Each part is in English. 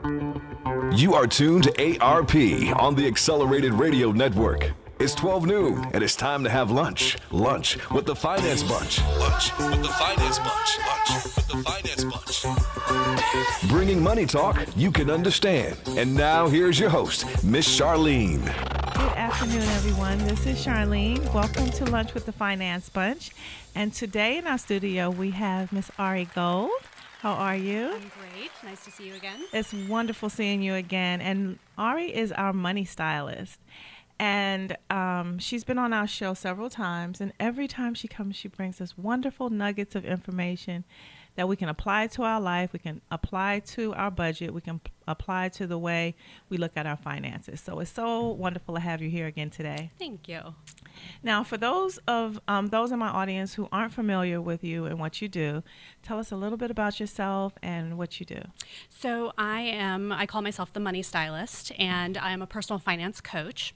You are tuned to ARP on the Accelerated Radio Network. It's 12 noon, and it's time to have lunch. Lunch with the Finance Bunch. Lunch with the Finance Bunch. Lunch with the Finance Bunch. Bringing money talk you can understand. And now here's your host, Miss Charline. Good afternoon, everyone. This is Charline. Welcome to Lunch with the Finance Bunch. And today in our studio, we have Miss Ari Gold. How are you? I'm great. Nice to see you again. It's wonderful seeing you again. And Ari is our money stylist. And she's been on our show several times. And every time she comes, she brings us wonderful nuggets of information that we can apply to our life, we can apply to our budget, we can apply to the way we look at our finances. So it's so wonderful to have you here again today. Thank you. Now, for those in my audience who aren't familiar with you and what you do, tell us a little bit about yourself and what you do. So I call myself the Money Stylist, and I'm a personal finance coach,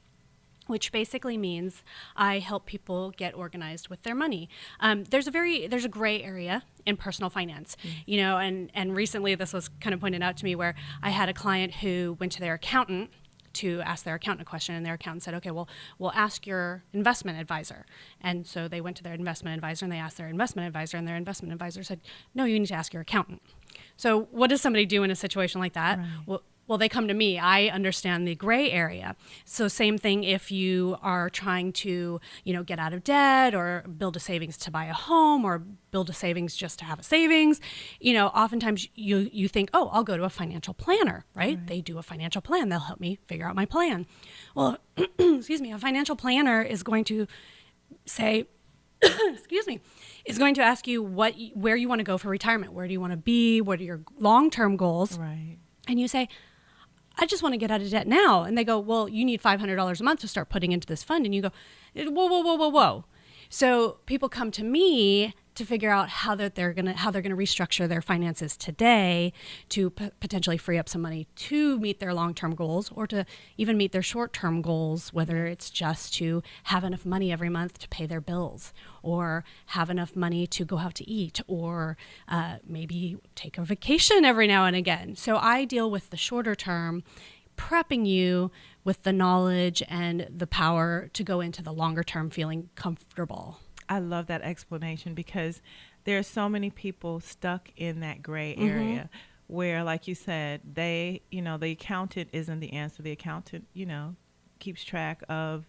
which basically means I help people get organized with their money. There's a gray area in personal finance, and recently this was kind of pointed out to me where I had a client who went to their accountant to ask their accountant a question, and their accountant said, okay, well, we'll ask your investment advisor. And so they went to their investment advisor and they asked their investment advisor, and their investment advisor said, no, you need to ask your accountant. So what does somebody do in a situation like that? Right. Well, they come to me. I understand the gray area. So same thing if you are trying to, get out of debt or build a savings to buy a home or build a savings just to have a savings. Oftentimes you think, oh, I'll go to a financial planner, right? They do a financial plan. They'll help me figure out my plan. Well, excuse me, a financial planner is going to say, is going to ask you where you want to go for retirement. Where do you want to be? What are your long-term goals? Right. And you say, I just want to get out of debt now. And they go, well, you need $500 a month to start putting into this fund. And you go, whoa. So people come to me to figure out how they're going to restructure their finances today to potentially free up some money to meet their long-term goals or to even meet their short-term goals, whether it's just to have enough money every month to pay their bills or have enough money to go out to eat or maybe take a vacation every now and again. So I deal with the shorter term, prepping you with the knowledge and the power to go into the longer term feeling comfortable. I love that explanation because there are so many people stuck in that gray area where, like you said, the accountant isn't the answer. The accountant, keeps track of,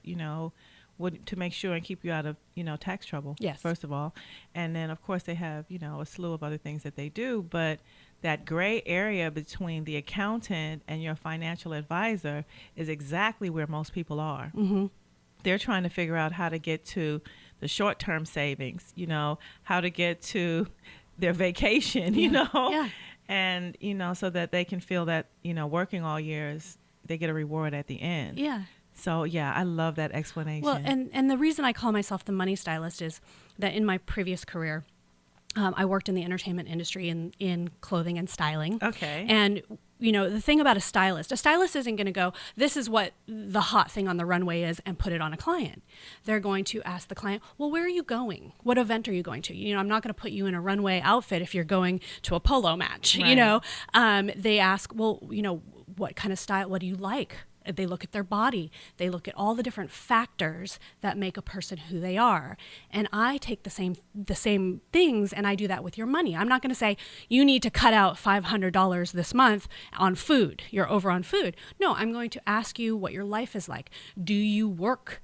what to make sure and keep you out of, tax trouble. Yes. First of all. And then, of course, they have, a slew of other things that they do. But that gray area between the accountant and your financial advisor is exactly where most people are. Mm-hmm. They're trying to figure out how to get to the short-term savings, how to get to their vacation, and, so that they can feel that, working all years, they get a reward at the end. Yeah. So, yeah, I love that explanation. Well, and the reason I call myself the money stylist is that in my previous career, I worked in the entertainment industry in clothing and styling. Okay. And, the thing about a stylist isn't going to go, this is what the hot thing on the runway is and put it on a client. They're going to ask the client, well, where are you going? What event are you going to? I'm not going to put you in a runway outfit if you're going to a polo match, Right. They ask, well, what kind of style, what do you like? They look at their body. They look at all the different factors that make a person who they are. And I take the same things and I do that with your money. I'm not going to say you need to cut out $500 this month on food. You're over on food. No, I'm going to ask you what your life is like. Do you work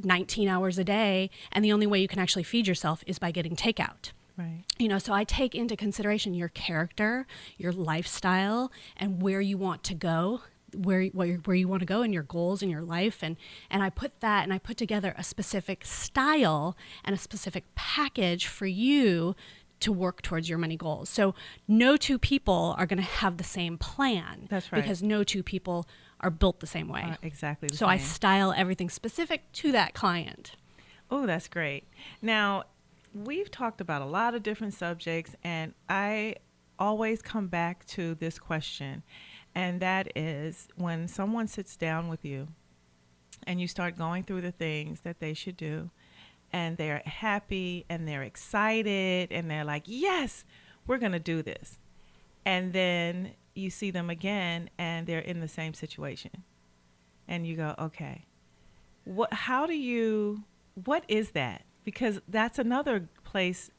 19 hours a day and the only way you can actually feed yourself is by getting takeout? Right. So I take into consideration your character, your lifestyle, and where you want to go. Where you want to go and your goals in your life, and I put that and I put together a specific style and a specific package for you to work towards your money goals. So no two people are going to have the same plan. That's right. Because no two people are built the same way. Exactly the so same. I style everything specific to that client. Oh, that's great. Now, we've talked about a lot of different subjects, and I always come back to this question. And that is when someone sits down with you and you start going through the things that they should do and they're happy and they're excited and they're like, yes, we're going to do this. And then you see them again and they're in the same situation. And you go, okay, what is that? Because that's another place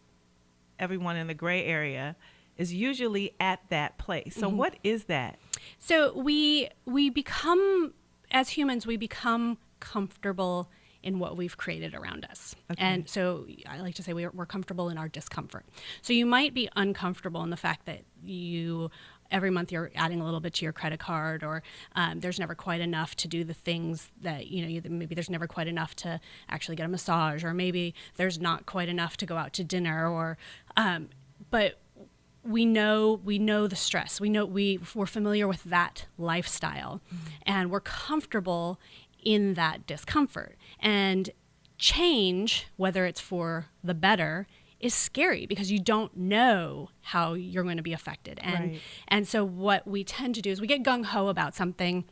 everyone in the gray area is usually at that place. So what is that? So we become, as humans, we become comfortable in what we've created around us. Okay. And so I like to say we're comfortable in our discomfort. So you might be uncomfortable in the fact that every month you're adding a little bit to your credit card, or there's never quite enough to do the things that, maybe there's never quite enough to actually get a massage, or maybe there's not quite enough to go out to dinner, or, but we know the stress. We know we're familiar with that lifestyle, and we're comfortable in that discomfort. And change, whether it's for the better, is scary because you don't know how you're going to be affected. And so what we tend to do is we get gung-ho about something,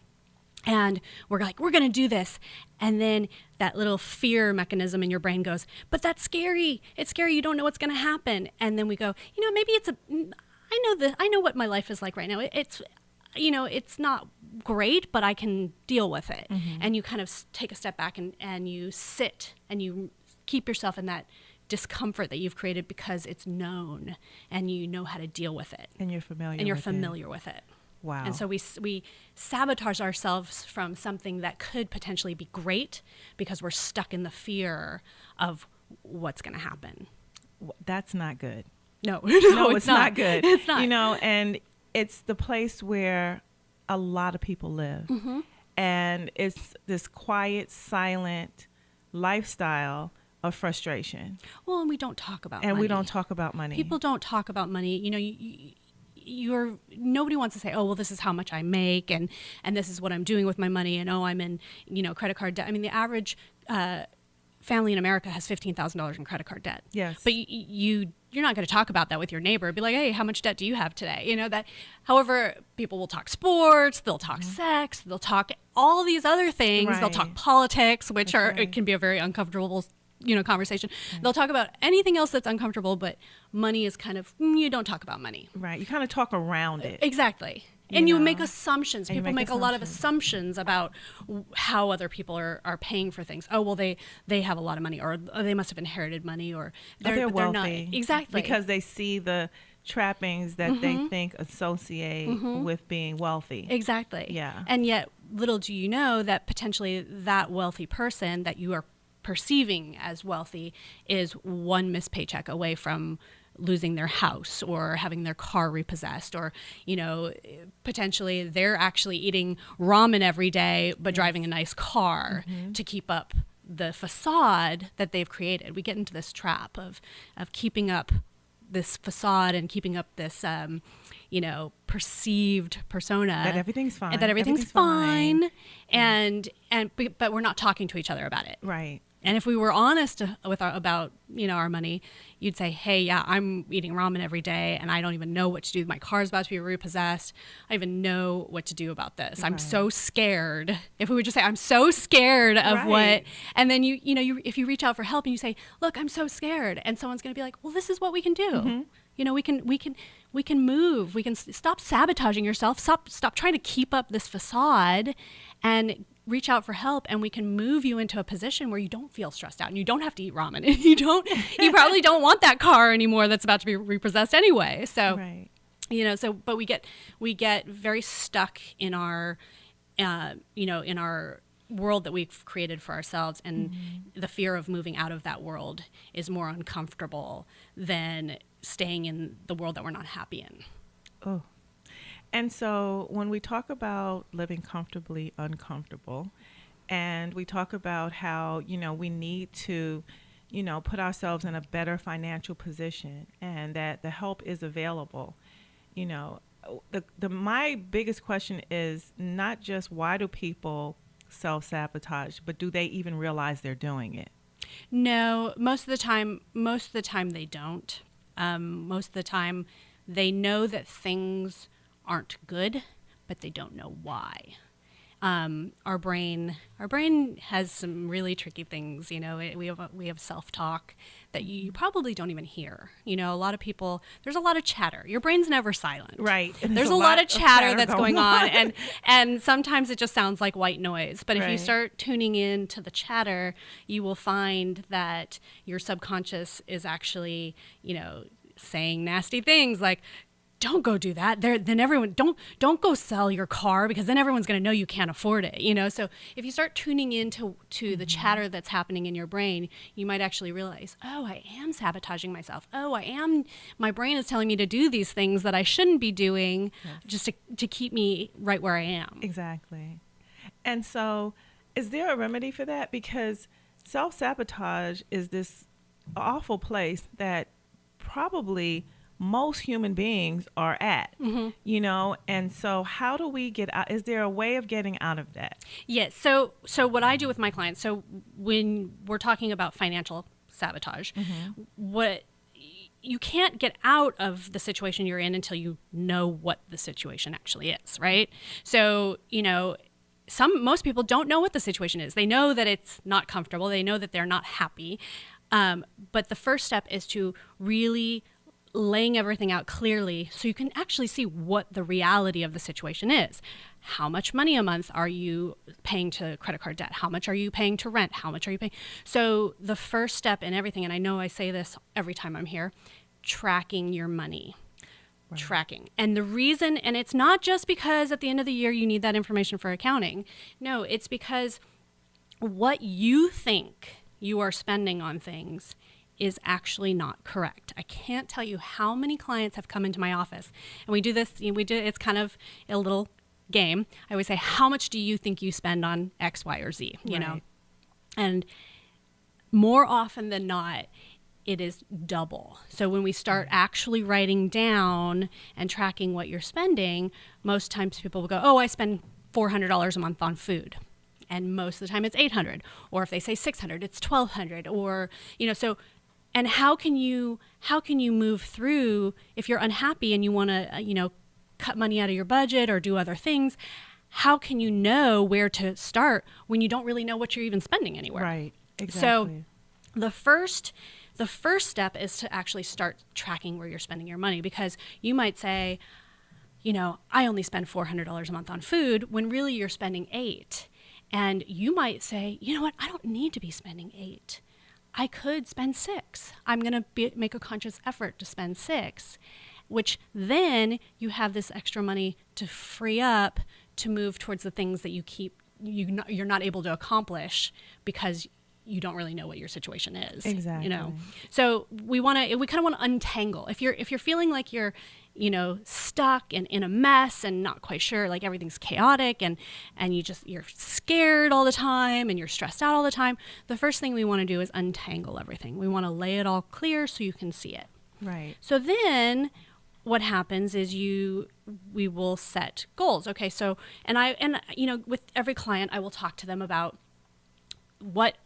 and we're like, we're going to do this. And then that little fear mechanism in your brain goes, but that's scary. It's scary. You don't know what's going to happen. And then we go, maybe I know what my life is like right now. It's not great, but I can deal with it. And you kind of take a step back and you sit and you keep yourself in that discomfort that you've created because it's known and you know how to deal with it. And you're familiar with it. Wow. And so we sabotage ourselves from something that could potentially be great because we're stuck in the fear of what's going to happen. That's not good. No, it's not good. It's not. And it's the place where a lot of people live. And it's this quiet, silent lifestyle of frustration. Well, and we don't talk about money. And we don't talk about money. People don't talk about money. Nobody wants to say, oh, well, this is how much I make, and this is what I'm doing with my money, and I'm in, credit card debt. I mean, the average family in America has $15,000 in credit card debt. Yes. But you're not going to talk about that with your neighbor. Be like, hey, how much debt do you have today? That. However, people will talk sports, they'll talk sex, they'll talk all these other things. Right. They'll talk politics, which it can be a very uncomfortable conversation. They'll talk about anything else that's uncomfortable, but money is kind of, you don't talk about money. Right. You kind of talk around it. Exactly. And you make assumptions. People make a lot of assumptions about how other people are paying for things. Oh, well, they have a lot of money, or they must have inherited money, or they're wealthy. Not. Exactly. Because they see the trappings that they think associate with being wealthy. Exactly. Yeah. And yet, little do you know that potentially that wealthy person that you are perceiving as wealthy is one missed paycheck away from losing their house or having their car repossessed, or potentially they're actually eating ramen every day but driving a nice car to keep up the facade that they've created. We get into this trap of keeping up this facade and keeping up this perceived persona that everything's fine, that everything's fine. But we're not talking to each other about it. Right. And if we were honest about our money, you'd say, hey, yeah, I'm eating ramen every day and I don't even know what to do. My car's about to be repossessed. I don't even know what to do about this. I'm so scared. If we would just say, I'm so scared of what, and then if you reach out for help and you say, look, I'm so scared, and someone's going to be like, well, this is what we can do. We can move. We can stop sabotaging yourself. Stop trying to keep up this facade, and reach out for help, and we can move you into a position where you don't feel stressed out and you don't have to eat ramen. And you probably don't want that car anymore that's about to be repossessed anyway. So, but we get very stuck in our, in our world that we've created for ourselves, and the fear of moving out of that world is more uncomfortable than staying in the world that we're not happy in. Oh. And so when we talk about living comfortably uncomfortable, and we talk about how, we need to, put ourselves in a better financial position, and that the help is available, my biggest question is not just why do people self-sabotage, but do they even realize they're doing it? No, most of the time they don't. Most of the time they know that things aren't good, but they don't know why. our brain has some really tricky things. We have self-talk that you probably don't even hear. A lot of people, there's a lot of chatter. Your brain's never silent. Right. There's a lot of chatter that's going on. And sometimes it just sounds like white noise. But if you start tuning in to the chatter, you will find that your subconscious is actually, saying nasty things like, don't go do that. Then everyone don't go sell your car, because then everyone's going to know you can't afford it. So if you start tuning into the chatter that's happening in your brain, you might actually realize, oh, I am sabotaging myself. Oh, my brain is telling me to do these things that I shouldn't be doing, just to keep me right where I am. Exactly. And so is there a remedy for that? Because self-sabotage is this awful place that probably most human beings are at, and so how do we get out? Is there a way of getting out of that? Yes. So what I do with my clients, so when we're talking about financial sabotage, what you can't get out of the situation you're in until you know what the situation actually is, right? So, most people don't know what the situation is. They know that it's not comfortable. They know that they're not happy. But the first step is to really laying everything out clearly so you can actually see what the reality of the situation is. How much money a month are you paying to credit card debt? How much are you paying to rent? How much are you paying? So the first step in everything, and I know I say this every time I'm here, tracking your money. Right. Tracking. And the reason, and it's not just because at the end of the year you need that information for accounting. No, it's because what you think you are spending on things is actually not correct. I can't tell you how many clients have come into my office, and we do this, it's kind of a little game. I always say, how much do you think you spend on X, Y, or Z, And more often than not, it is double. So when we start actually writing down and tracking what you're spending, most times people will go, oh, I spend $400 a month on food. And most of the time it's $800. Or if they say $600, it's $1,200. Or, so, and how can you move through if you're unhappy and you want to, cut money out of your budget or do other things? How can you know where to start when you don't really know what you're even spending anywhere? Right. Exactly. So the first step is to actually start tracking where you're spending your money, because you might say, I only spend $400 a month on food, when really you're spending $800. And you might say, you know what, I don't need to be spending $800. I could spend $600. I'm going to make a conscious effort to spend $600, which then you have this extra money to free up to move towards the things that you're not able to accomplish because you don't really know what your situation is. Exactly. So we kind of want to untangle. If you're feeling like you're, stuck and in a mess and not quite sure, like everything's chaotic and you're scared all the time and you're stressed out all the time, the first thing we want to do is untangle everything. We want to lay it all clear so you can see it. Right. So then what happens is we will set goals. Okay. So, with every client, I will talk to them about what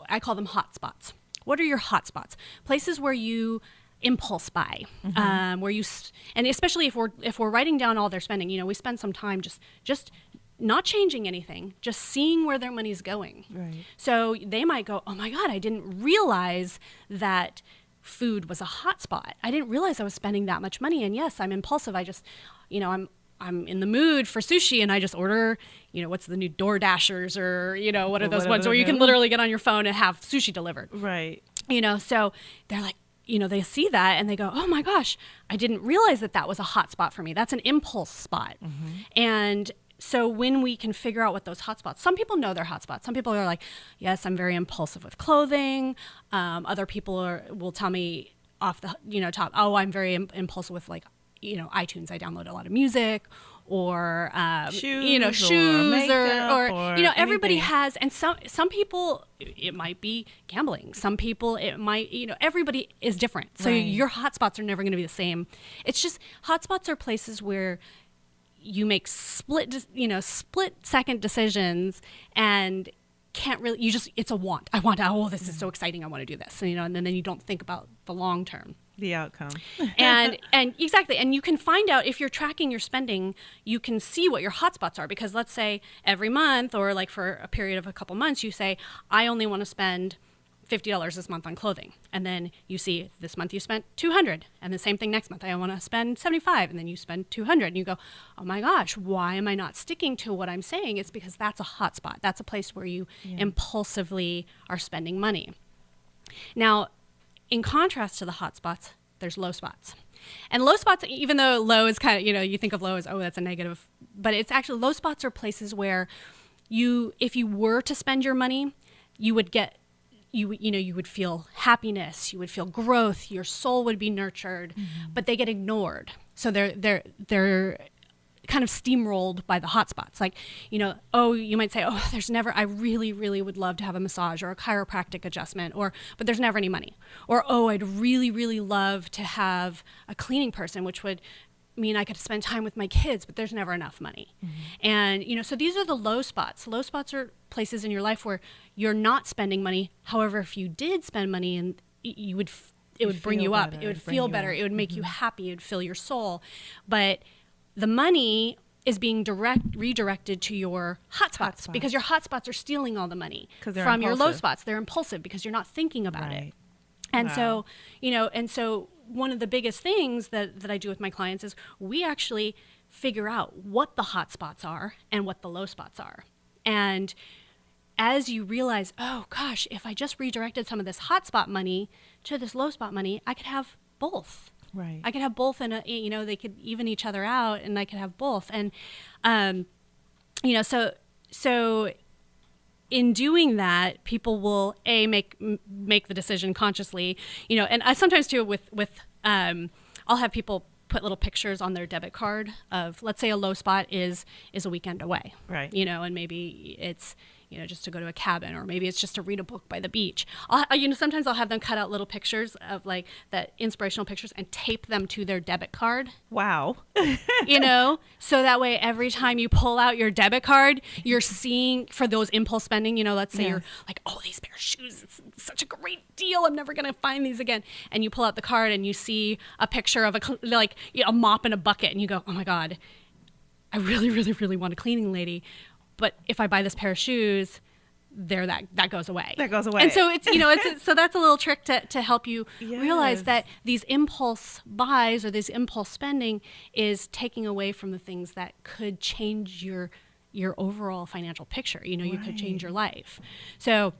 I call them hot spots. What are your hot spots? Places where you impulse buy, and especially if we're writing down all their spending, we spend some time just not changing anything, just seeing where their money's going. Right. So they might go, oh my God, I didn't realize that food was a hot spot. I didn't realize I was spending that much money. And yes, I'm impulsive. I just, I'm in the mood for sushi and I just order, what's the new DoorDashers or, what are those ones where you can literally get on your phone and have sushi delivered. Right. So they're like, they see that and they go, oh my gosh, I didn't realize that was a hot spot for me. That's an impulse spot. Mm-hmm. And so when we can figure out what those hot spots, some people know they're hot spots. Some people are like, yes, I'm very impulsive with clothing. Other people will tell me off the, top, oh, I'm very impulsive with iTunes. I download a lot of music or, shoes or makeup or everybody has, and some people, it might be gambling. Some people, it might, everybody is different. So your hotspots are never going to be the same. It's just, hotspots are places where you make split second decisions and can't really, it's a want. I want, this is so exciting. I want to do this. And then you don't think about the long term. The outcome. and exactly, and you can find out if you're tracking your spending, you can see what your hotspots are, because let's say every month, or like for a period of a couple months, you say, I only want to spend $50 this month on clothing, and then you see this month you spent $200, and the same thing next month, I want to spend $75, and then you spend $200, and you go, oh my gosh, why am I not sticking to what I'm saying? It's because that's a hotspot. That's a place where you impulsively are spending money. Now, in contrast to the hot spots, there's low spots. And low spots, even though low is kind of, you think of low as, oh, that's a negative, but it's actually, low spots are places where if you were to spend your money, you would get, you would feel happiness, you would feel growth, your soul would be nurtured, but they get ignored. So they're kind of steamrolled by the hot spots. Like, you might say, I really, really would love to have a massage or a chiropractic adjustment, but there's never any money. Or, I'd really, really love to have a cleaning person, which would mean I could spend time with my kids, but there's never enough money. And, so these are the low spots. Low spots are places in your life where you're not spending money. However, if you did spend money, and it would bring you up, it would feel better, it would make you happy, it would fill your soul. But the money is being redirected to your hotspots, because your hotspots are stealing all the money from your low spots. They're impulsive because you're not thinking about it. And so, so one of the biggest things that I do with my clients is we actually figure out what the hotspots are and what the low spots are. And as you realize, oh gosh, if I just redirected some of this hotspot money to this low spot money, I could have both. Right. I could have both, and they could even each other out, and I could have both. And so in doing that, people will make the decision consciously. And I sometimes too with I'll have people put little pictures on their debit card of, let's say a low spot is a weekend away, right? And maybe it's just to go to a cabin, or maybe it's just to read a book by the beach. Sometimes I'll have them cut out little pictures of like that inspirational pictures and tape them to their debit card. Wow. So that way every time you pull out your debit card, you're seeing for those impulse spending, let's say you're like, oh, these pair of shoes, it's such a great deal, I'm never going to find these again. And you pull out the card and you see a picture of a mop and a bucket, and you go, oh my God, I really, really, really want a cleaning lady. But if I buy this pair of shoes, that goes away. That goes away. And so so that's a little trick to help you realize that these impulse buys or this impulse spending is taking away from the things that could change your overall financial picture. You could change your life. So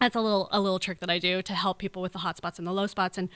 that's a little trick that I do to help people with the hot spots and the low spots. And